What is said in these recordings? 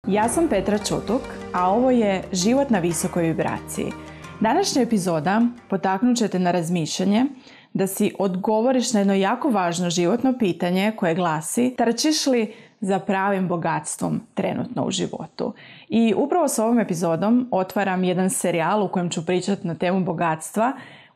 Ja sam Petra Čutuk, a ovo je Život na visokoj vibraciji. Današnja epizoda potaknut će te na razmišljanje da si odgovoriš na jedno jako važno životno pitanje koje glasi: trčiš li za pravim bogatstvom trenutno u životu? I upravo s ovom epizodom otvaram jedan serijal u kojem ću pričati na temu bogatstva,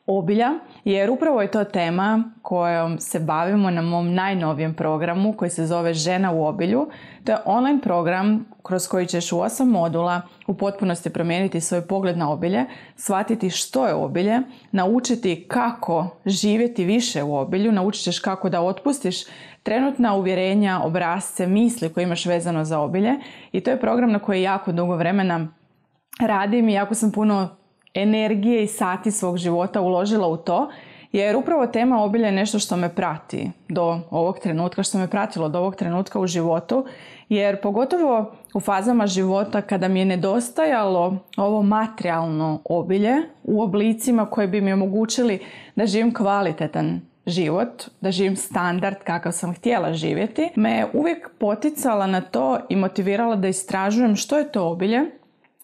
obilja, jer upravo je to tema kojom se bavimo na mom najnovijem programu koji se zove Žena u obilju. To je online program kroz koji ćeš u 8 modula u potpunosti promijeniti svoj pogled na obilje, shvatiti što je obilje, naučiti kako živjeti više u obilju, naučit ćeš kako da otpustiš trenutna uvjerenja, obrasce, misli koje imaš vezano za obilje. I to je program na koji jako dugo vremena radim i jako sam puno energije i sati svog života uložila u to, jer upravo tema obilja je nešto što me prati do ovog trenutka, što me pratilo do ovog trenutka u životu, jer pogotovo u fazama života kada mi je nedostajalo ovo materijalno obilje u oblicima koje bi mi omogućili da živim kvalitetan život, da živim standard kakav sam htjela živjeti, me uvijek poticala na to i motivirala da istražujem što je to obilje,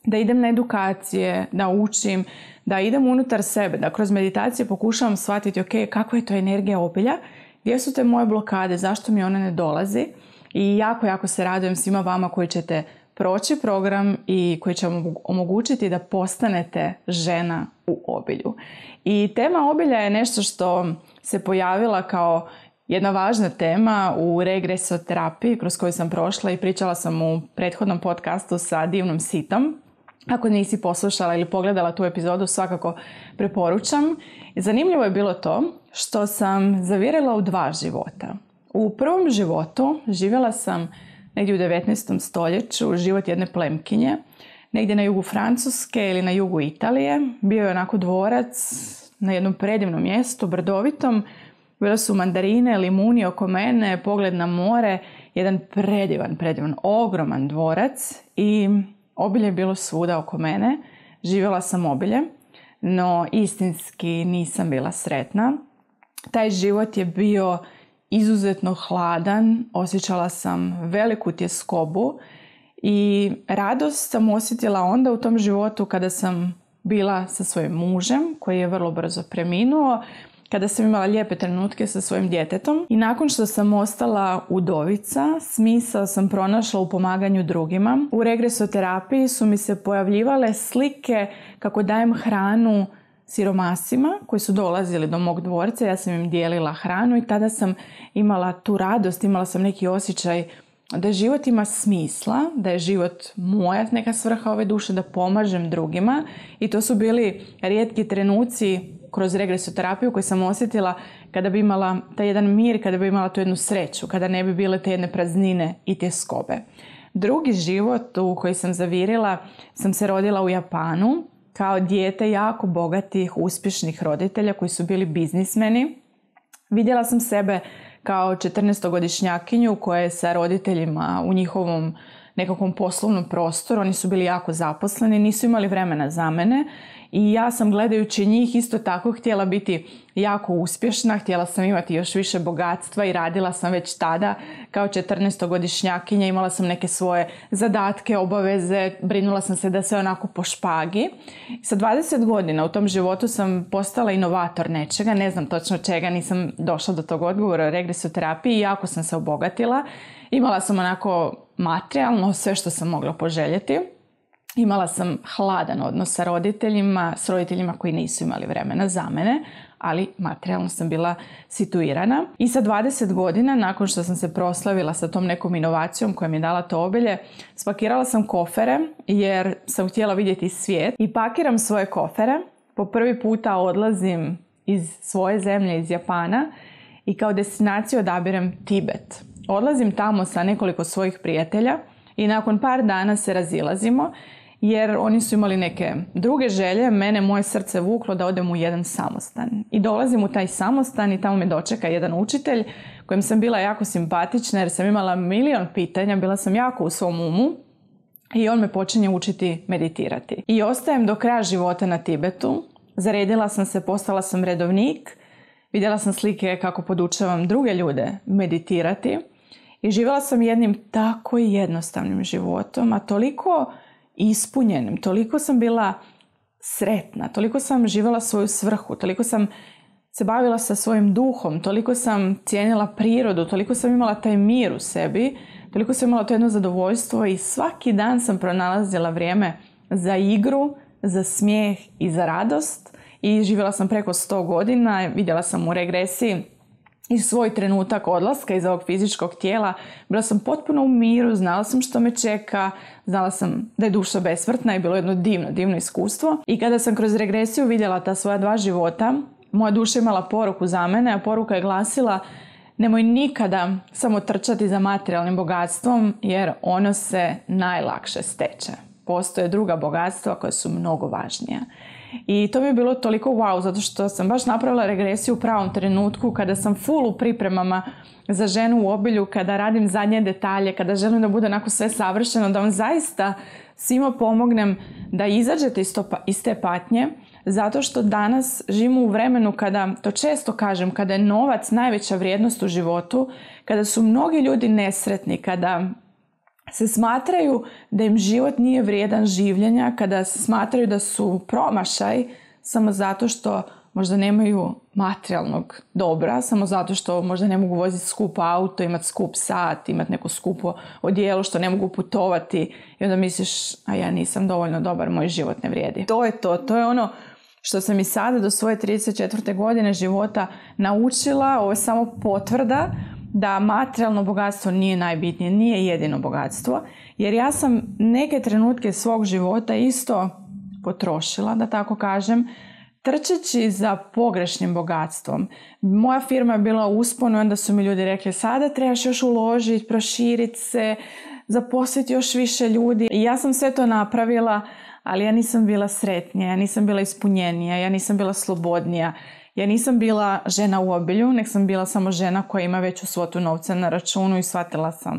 da idem na edukacije, da učim, da idem unutar sebe, da kroz meditacije pokušavam shvatiti kakva je to energija obilja, gdje su te moje blokade, zašto mi ona ne dolazi. I jako se radujem svima vama koji ćete proći program i koji će vam omogućiti da postanete žena u obilju. I tema obilja je nešto što se pojavila kao jedna važna tema u regresoterapiji kroz koju sam prošla i pričala sam u prethodnom podcastu sa divnom Sitom. Ako nisi poslušala ili pogledala tu epizodu, svakako preporučam. Zanimljivo je bilo to što sam zavirila u 2 života. U prvom životu živjela sam negdje u 19. stoljeću, život jedne plemkinje, negdje na jugu Francuske ili na jugu Italije. Bio je onako dvorac na jednom predivnom mjestu, brdovitom. Bile su mandarine, limuni oko mene, pogled na more, jedan predivan, ogroman dvorac i obilje je bilo svuda oko mene. Živjela sam obilje, no istinski nisam bila sretna. Taj život je bio izuzetno hladan, osjećala sam veliku tjeskobu i radost sam osjetila onda u tom životu kada sam bila sa svojim mužem koji je vrlo brzo preminuo, kada sam imala lijepe trenutke sa svojim djetetom i nakon što sam ostala udovica, smisao sam pronašla u pomaganju drugima. U regresoterapiji su mi se pojavljivale slike kako dajem hranu siromasima koji su dolazili do mog dvorca. Ja sam im dijelila hranu i tada sam imala tu radost, imala sam neki osjećaj da život ima smisla, da je život moja neka svrha ove duše, da pomažem drugima. I to su bili rijetki trenuci kroz regresoterapiju koju sam osjetila kada bi imala taj jedan mir, kada bi imala tu jednu sreću, kada ne bi bile te jedne praznine i tjeskobe. Drugi život u koji sam zavirila, sam se rodila u Japanu kao dijete jako bogatih, uspješnih roditelja koji su bili biznismeni. Vidjela sam sebe kao 14-godišnjakinju koja je sa roditeljima u njihovom nekakvom poslovnom prostoru. Oni su bili jako zaposleni, nisu imali vremena za mene i ja sam gledajući njih isto tako htjela biti jako uspješna, htjela sam imati još više bogatstva i radila sam već tada kao 14-godišnjakinja, imala sam neke svoje zadatke, obaveze, brinula sam se da se onako po špagi. Sa 20 godina u tom životu sam postala inovator nečega, ne znam točno čega, nisam došla do tog odgovora o regresoterapiji i jako sam se obogatila. Imala sam onako materijalno sve što sam mogla poželjeti. Imala sam hladan odnos sa roditeljima koji nisu imali vremena za mene, ali materijalno sam bila situirana. I sa 20 godina, nakon što sam se proslavila sa tom nekom inovacijom koja mi je dala to obilje, spakirala sam kofere jer sam htjela vidjeti svijet i pakiram svoje kofere. Po prvi puta odlazim iz svoje zemlje, iz Japana i kao destinaciju odabirem Tibet. Odlazim tamo sa nekoliko svojih prijatelja i nakon par dana se razilazimo jer oni su imali neke druge želje. Mene moje srce vuklo da odem u jedan samostan. I dolazim u taj samostan i tamo me dočeka jedan učitelj kojem sam bila jako simpatična jer sam imala milion pitanja, bila sam jako u svom umu i on me počinje učiti meditirati. I ostajem do kraja života na Tibetu. Zaredila sam se, postala sam redovnik, vidjela sam slike kako podučavam druge ljude meditirati I živjela sam jednim tako jednostavnim životom, a toliko ispunjenim, toliko sam bila sretna, toliko sam živjela svoju svrhu, toliko sam se bavila sa svojim duhom, toliko sam cijenila prirodu, toliko sam imala taj mir u sebi, toliko sam imala to jedno zadovoljstvo i svaki dan sam pronalazila vrijeme za igru, za smijeh i za radost i živjela sam preko 100 godina, vidjela sam u regresiji i svoj trenutak odlaska iz ovog fizičkog tijela. Bila sam potpuno u miru, znala sam što me čeka, znala sam da je duša besmrtna i bilo jedno divno iskustvo. I kada sam kroz regresiju vidjela ta svoja 2 života, moja duša imala poruku za mene, a poruka je glasila: nemoj nikada samo trčati za materijalnim bogatstvom jer ono se najlakše steče. Postoje druga bogatstva koja su mnogo važnija. I to mi je bilo toliko wow, zato što sam baš napravila regresiju u pravom trenutku, kada sam full u pripremama za ženu u obilju, kada radim zadnje detalje, kada želim da bude onako sve savršeno, da vam zaista svima pomognem da izađete iz te patnje, zato što danas živimo u vremenu kada, to često kažem, kada je novac najveća vrijednost u životu, kada su mnogi ljudi nesretni, kada se smatraju da im život nije vrijedan življenja, kada se smatraju da su promašaj samo zato što možda nemaju materijalnog dobra, samo zato što možda ne mogu voziti skupo auto, imati skup sat, imati neko skupo odijelo, što ne mogu putovati i onda misliš, a ja nisam dovoljno dobar, moj život ne vrijedi. To je ono što sam i sada do svoje 34. godine života naučila. Ovo je samo potvrda da materijalno bogatstvo nije najbitnije, nije jedino bogatstvo, jer ja sam neke trenutke svog života isto potrošila, da tako kažem, trčeći za pogrešnim bogatstvom. Moja firma je bila u usponu i onda su mi ljudi rekli: sada trebaš još uložiti, proširiti se, zaposliti još više ljudi. I ja sam sve to napravila, ali ja nisam bila sretnija, ja nisam bila ispunjenija, ja nisam bila slobodnija. Ja nisam bila žena u obilju, nek sam bila samo žena koja ima veću svotu novca na računu i shvatila sam,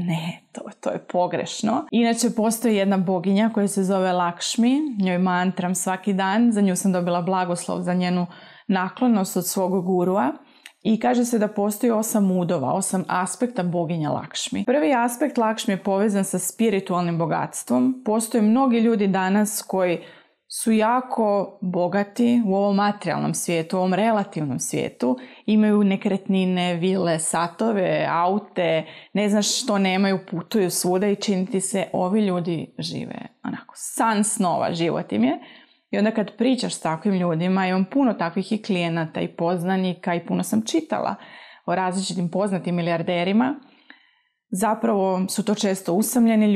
ne, to je pogrešno. Inače, postoji jedna boginja koja se zove Lakšmi, njoj mantram svaki dan, za nju sam dobila blagoslov za njenu naklonost od svog gurua. I kaže se da postoji 8 udova, 8 aspekta boginja Lakšmi. Prvi aspekt Lakšmi je povezan sa spiritualnim bogatstvom. Postoje mnogi ljudi danas koji su jako bogati u ovom materijalnom svijetu, u ovom relativnom svijetu. Imaju nekretnine, vile, satove, aute, ne znaš što nemaju, putuju svuda i činiti se. Ovi ljudi žive onako san snova, život im je. I onda kad pričaš s takvim ljudima, imam puno takvih i klijenata i poznanika i puno sam čitala o različitim poznatim milijarderima. Zapravo su to često usamljeni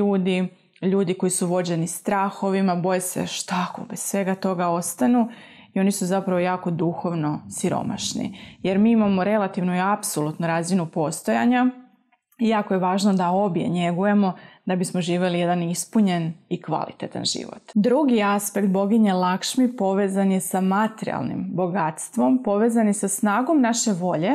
ljudi koji su vođeni strahovima, boje se šta ako bez svega toga ostanu i oni su zapravo jako duhovno siromašni. Jer mi imamo relativno i apsolutnu razinu postojanja i jako je važno da obje njegujemo da bismo živjeli jedan ispunjen i kvalitetan život. Drugi aspekt boginje Lakšmi povezan je sa materijalnim bogatstvom, povezan je sa snagom naše volje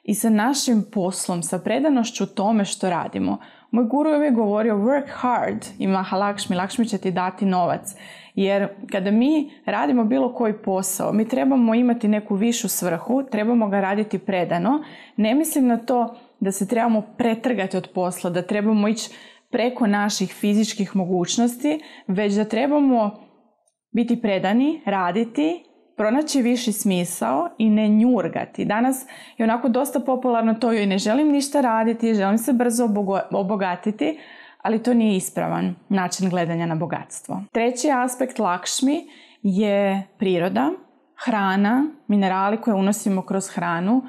i sa našim poslom, sa predanošću tome što radimo. Moj guru je uvijek govorio work hard i Mahalakšmi, Lakšmi će ti dati novac. Jer kada mi radimo bilo koji posao, mi trebamo imati neku višu svrhu, trebamo ga raditi predano. Ne mislim na to da se trebamo pretrgati od posla, da trebamo ići preko naših fizičkih mogućnosti, već da trebamo biti predani, raditi, pronaći viši smisao i ne njurgati. Danas je onako dosta popularno to i ne želim ništa raditi, želim se brzo obogatiti, ali to nije ispravan način gledanja na bogatstvo. Treći aspekt Lakšmi je priroda, hrana, minerali koje unosimo kroz hranu,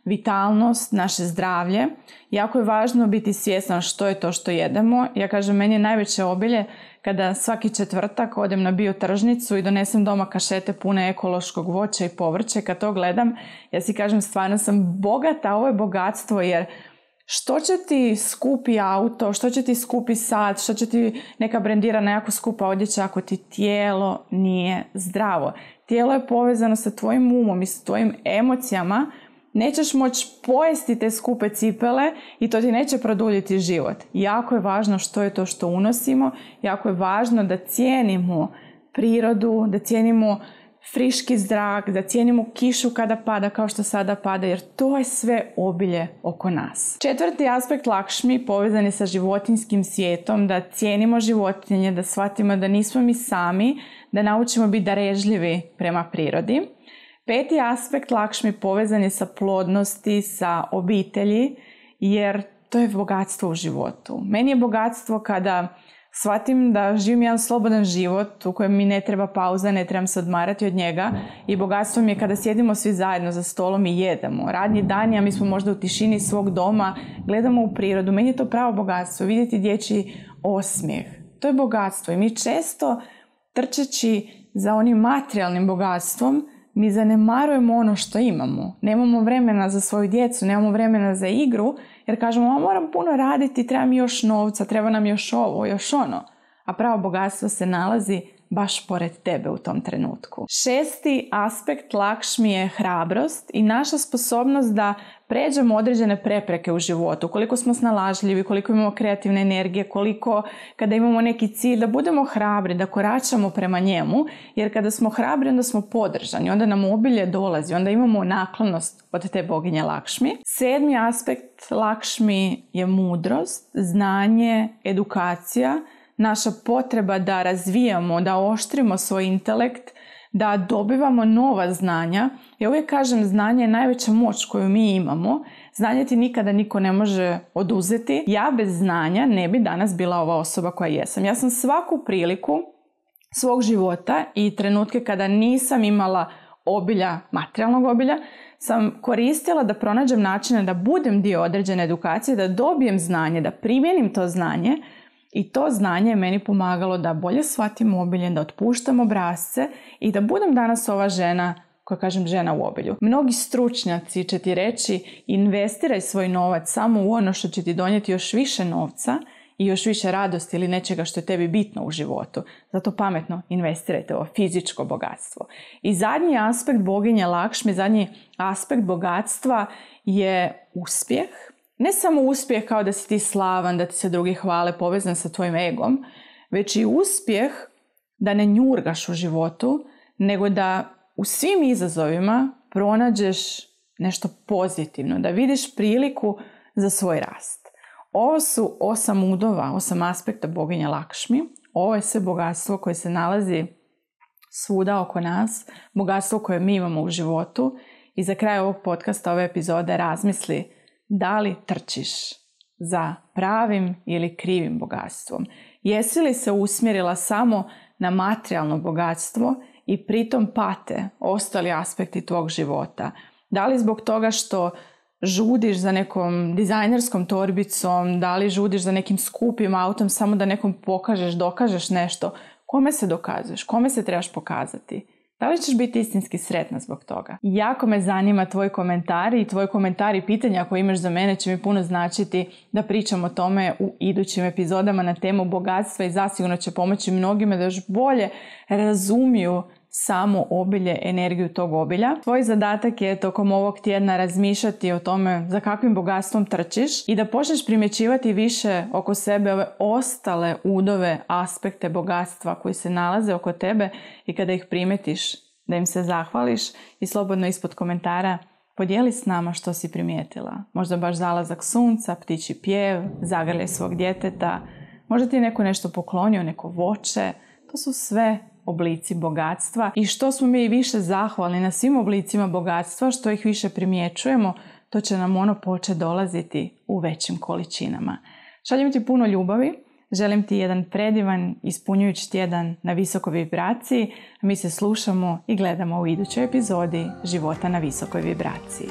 vitalnost, naše zdravlje. Jako je važno biti svjestan što je to što jedemo. Ja kažem, meni je najveće obilje kada svaki četvrtak odem na biotržnicu i donesem doma kašete pune ekološkog voća i povrća. Kad to gledam, ja si kažem, stvarno sam bogata, ovo je bogatstvo, jer što će ti skupi auto, što će ti skupi sat, što će ti neka brendirana jako skupa odjeća ako ti tijelo nije zdravo. Tijelo je povezano sa tvojim umom i sa tvojim emocijama. Nećeš moći pojesti te skupe cipele i to ti neće produljiti život. Jako je važno što je to što unosimo, jako je važno da cijenimo prirodu, da cijenimo friški zrak, da cijenimo kišu kada pada kao što sada pada, jer to je sve obilje oko nas. 4. aspekt Lakšmi povezan je sa životinjskim svijetom, da cijenimo životinje, da shvatimo da nismo mi sami, da naučimo biti darežljivi prema prirodi. 5. aspekt Lakšmi povezan je sa plodnosti, sa obitelji, jer to je bogatstvo u životu. Meni je bogatstvo kada shvatim da živim jedan slobodan život u kojem mi ne treba pauza, ne trebam se odmarati od njega, i bogatstvo mi je kada sjedimo svi zajedno za stolom i jedemo. Radni dani, a mi smo možda u tišini svog doma, gledamo u prirodu. Meni je to pravo bogatstvo, vidjeti dječji osmijeh. To je bogatstvo i mi često, trčeći za onim materijalnim bogatstvom, mi zanemarujemo ono što imamo. Nemamo vremena za svoju djecu, nemamo vremena za igru, jer kažemo, moram puno raditi, treba mi još novca, treba nam još ovo, još ono. A pravo bogatstvo se nalazi baš pored tebe u tom trenutku. 6. aspekt Lakšmi je hrabrost i naša sposobnost da pređemo određene prepreke u životu. Koliko smo snalažljivi, koliko imamo kreativne energije, koliko kada imamo neki cilj, da budemo hrabri, da koračamo prema njemu, jer kada smo hrabri onda smo podržani, onda nam obilje dolazi, onda imamo naklonost od te boginje Lakšmi. 7. aspekt Lakšmi je mudrost, znanje, edukacija, naša potreba da razvijamo, da oštrimo svoj intelekt, da dobivamo nova znanja. Ja uvijek kažem, znanje je najveća moć koju mi imamo. Znanje ti nikada niko ne može oduzeti. Ja bez znanja ne bi danas bila ova osoba koja jesam. Ja sam svaku priliku svog života i trenutke kada nisam imala obilja, materijalnog obilja, sam koristila da pronađem načine da budem dio određene edukacije, da dobijem znanje, da primjenim to znanje. I to znanje je meni pomagalo da bolje shvatim obilje, da otpuštam obrasce i da budem danas ova žena, koja kažem žena u obilju. Mnogi stručnjaci će ti reći, investiraj svoj novac samo u ono što će ti donijeti još više novca i još više radosti ili nečega što je tebi bitno u životu. Zato pametno investirajte u fizičko bogatstvo. I zadnji aspekt boginje Lakšmi, zadnji aspekt bogatstva je uspjeh. Ne samo uspjeh kao da si ti slavan, da ti se drugi hvale, povezan sa tvojim egom, već i uspjeh da ne njurgaš u životu, nego da u svim izazovima pronađeš nešto pozitivno, da vidiš priliku za svoj rast. Ovo su 8 udova, 8 aspekta boginje Lakšmi. Ovo je sve bogatstvo koje se nalazi svuda oko nas, bogatstvo koje mi imamo u životu. I za kraj ovog podcasta, ove epizode, razmisli da li trčiš za pravim ili krivim bogatstvom. Jesi li se usmjerila samo na materijalno bogatstvo i pritom pate ostali aspekti tvog života? Da li zbog toga što žudiš za nekom dizajnerskom torbicom, da li žudiš za nekim skupim autom samo da nekom pokažeš, dokažeš nešto? Kome se dokazuješ? Kome se trebaš pokazati? Da li ćeš biti istinski sretna zbog toga? Jako me zanima tvoj komentar i tvoj komentar i pitanja koje imaš za mene će mi puno značiti da pričam o tome u idućim epizodama na temu bogatstva i zasigurno će pomoći mnogima da još bolje razumiju samo obilje, energiju tog obilja. Tvoj zadatak je tokom ovog tjedna razmišljati o tome za kakvim bogatstvom trčiš i da počneš primjećivati više oko sebe ove ostale udove, aspekte bogatstva koji se nalaze oko tebe i kada ih primjetiš da im se zahvališ i slobodno ispod komentara podijeli s nama što si primijetila. Možda baš zalazak sunca, ptičji pjev, zagrljaj svog djeteta, možda ti je neko nešto poklonio, neko voće. To su sve oblici bogatstva i što smo mi više zahvalni na svim oblicima bogatstva, što ih više primjećujemo, to će nam ono početi dolaziti u većim količinama. Šaljem ti puno ljubavi, želim ti jedan predivan, ispunjujući tjedan na visokoj vibraciji. Mi se slušamo i gledamo u idućoj epizodi Života na visokoj vibraciji.